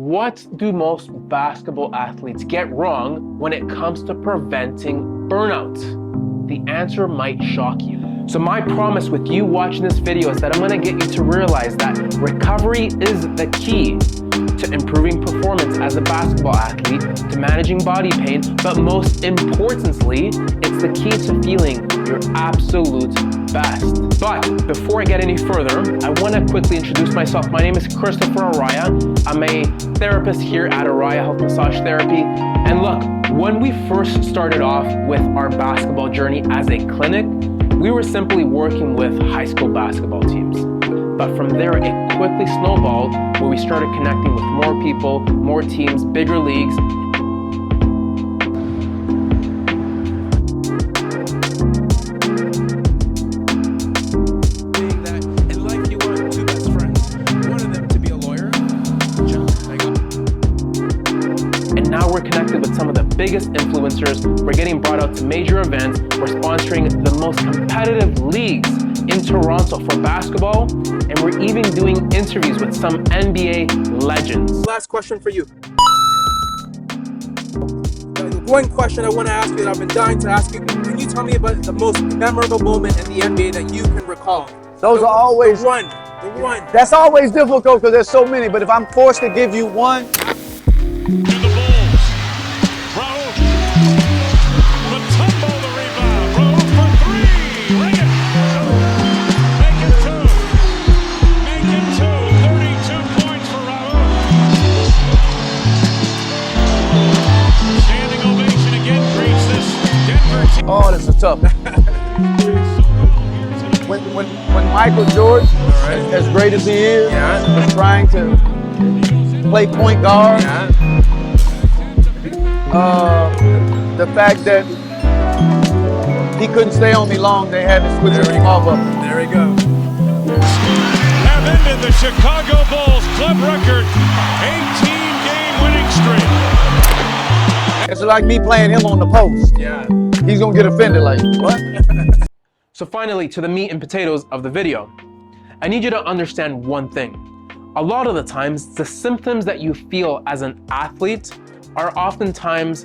What do most basketball athletes get wrong when it comes to preventing burnout? The answer might shock you. So my promise with you watching this video is that I'm going to get you to realize that recovery is the key to improving performance as a basketball athlete, to managing body pain, but most importantly, it's the key to feeling your absolute best. But before I get any further, I want to quickly introduce myself. My name is Christopher Araya. I'm a therapist here at Araya Health Massage Therapy. And look, when we first started off with our basketball journey as a clinic, we were simply working with high school basketball teams. But from there, it quickly snowballed where we started connecting with more people, more teams, bigger leagues. In life, you want two best friends. One of them to be a lawyer. And now we're connected with some of the biggest influencers. We're getting brought out to major events. We're sponsoring the most competitive leagues in Toronto for basketball, and we're even doing interviews with some NBA legends. Last question for you. One question I want to ask you that I've been dying to ask you. Can you tell me about the most memorable moment in the NBA that you can recall? Those are always the one. That's always difficult because there's so many, but if I'm forced to give you one. Oh, this is tough. when Michael Jordan, as great as he is, was trying to play point guard, the fact that he couldn't stay on me long, they had to switch him off of him. There we go. Have ended the Chicago Bulls club record 18-game winning streak. It's like me playing him on the post. Yeah. He's gonna get offended like, what? So finally, to the meat and potatoes of the video. I need you to understand one thing. A lot of the times, the symptoms that you feel as an athlete are oftentimes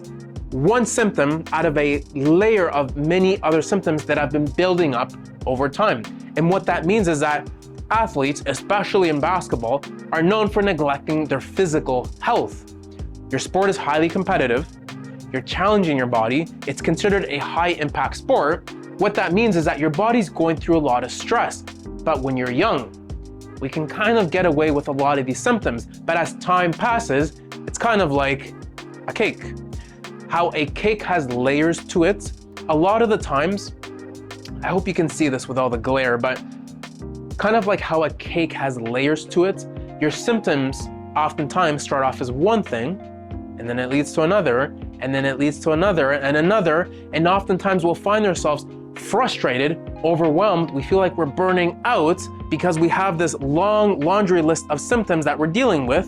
one symptom out of a layer of many other symptoms that have been building up over time. And what that means is that athletes, especially in basketball, are known for neglecting their physical health. Your sport is highly competitive. You're challenging your body. It's considered a high impact sport. What that means is that your body's going through a lot of stress. But when you're young, we can kind of get away with a lot of these symptoms. But as time passes, it's kind of like a cake. How a cake has layers to it, a lot of the times, I hope you can see this with all the glare, but kind of like how a cake has layers to it, your symptoms oftentimes start off as one thing, and then it leads to another, and then it leads to another and another, and oftentimes we'll find ourselves frustrated, overwhelmed. We feel like we're burning out because we have this long laundry list of symptoms that we're dealing with.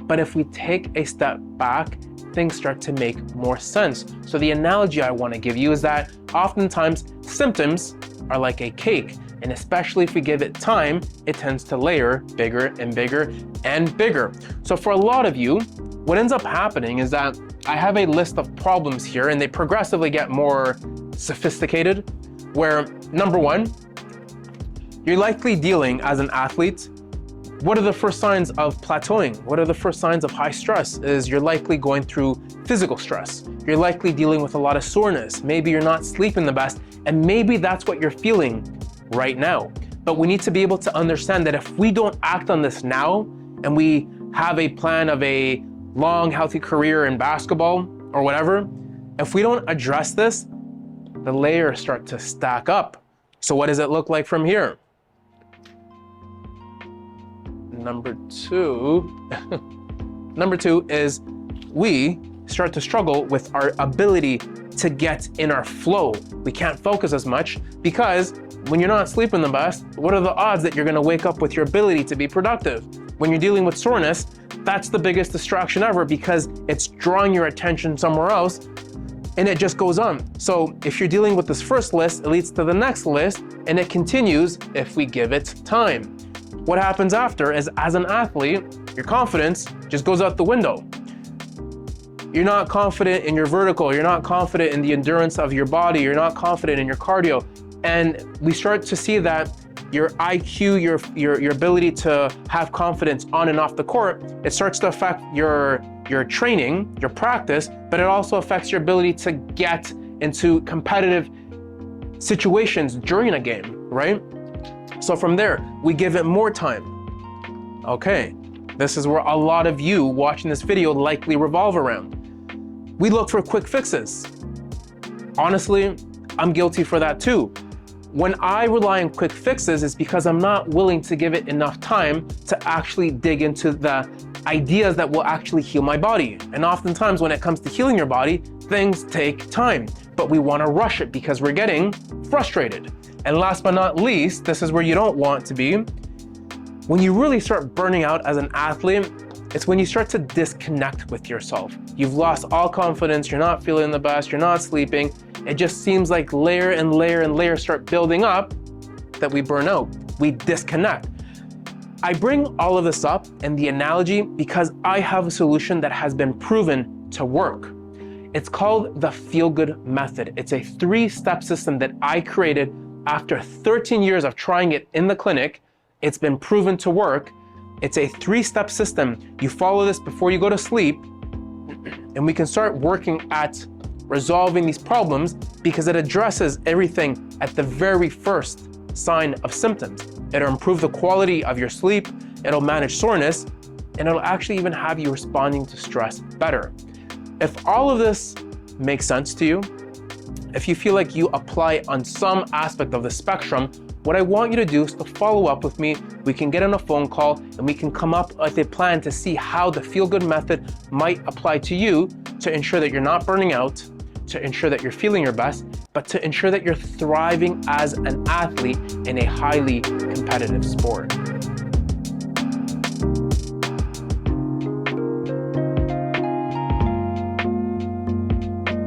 But if we take a step back, things start to make more sense. So the analogy I want to give you is that oftentimes symptoms are like a cake, and especially if we give it time, it tends to layer bigger and bigger and bigger. So for a lot of you, what ends up happening is that I have a list of problems here, and they progressively get more sophisticated, where number one, you're likely dealing as an athlete. What are the first signs of plateauing? What are the first signs of high stress? Is you're likely going through physical stress. You're likely dealing with a lot of soreness. Maybe you're not sleeping the best, and maybe that's what you're feeling right now. But we need to be able to understand that if we don't act on this now, and we have a plan of a long, healthy career in basketball or whatever, if we don't address this, the layers start to stack up. So what does it look like from here? Number two is we start to struggle with our ability to get in our flow. We can't focus as much because when you're not sleeping the best, what are the odds that you're gonna wake up with your ability to be productive? When you're dealing with soreness, that's the biggest distraction ever because it's drawing your attention somewhere else, and it just goes on. So if you're dealing with this first list, it leads to the next list, and it continues if we give it time. What happens after is, as an athlete, your confidence just goes out the window. You're not confident in your vertical, you're not confident in the endurance of your body, you're not confident in your cardio. And we start to see that your IQ, your ability to have confidence on and off the court, it starts to affect your training, your practice, but it also affects your ability to get into competitive situations during a game, right? So from there, we give it more time. Okay, this is where a lot of you watching this video likely revolve around. We look for quick fixes. Honestly, I'm guilty for that too. When I rely on quick fixes, it's because I'm not willing to give it enough time to actually dig into the ideas that will actually heal my body. And oftentimes when it comes to healing your body, things take time, but we want to rush it because we're getting frustrated. And last but not least, this is where you don't want to be. When you really start burning out as an athlete, it's when you start to disconnect with yourself. You've lost all confidence, you're not feeling the best, you're not sleeping. It just seems like layer and layer and layer start building up that we burn out, we disconnect. I bring all of this up in the analogy because I have a solution that has been proven to work. It's called the Feel Good Method. It's a 3-step system that I created after 13 years of trying it in the clinic. It's been proven to work. It's a 3-step system. You follow this before you go to sleep, and we can start working at resolving these problems because it addresses everything at the very first sign of symptoms. It'll improve the quality of your sleep, it'll manage soreness, and it'll actually even have you responding to stress better. If all of this makes sense to you, if you feel like you apply on some aspect of the spectrum, what I want you to do is to follow up with me. We can get on a phone call and we can come up with a plan to see how the Feel Good Method might apply to you to ensure that you're not burning out, to ensure that you're feeling your best, but to ensure that you're thriving as an athlete in a highly competitive sport.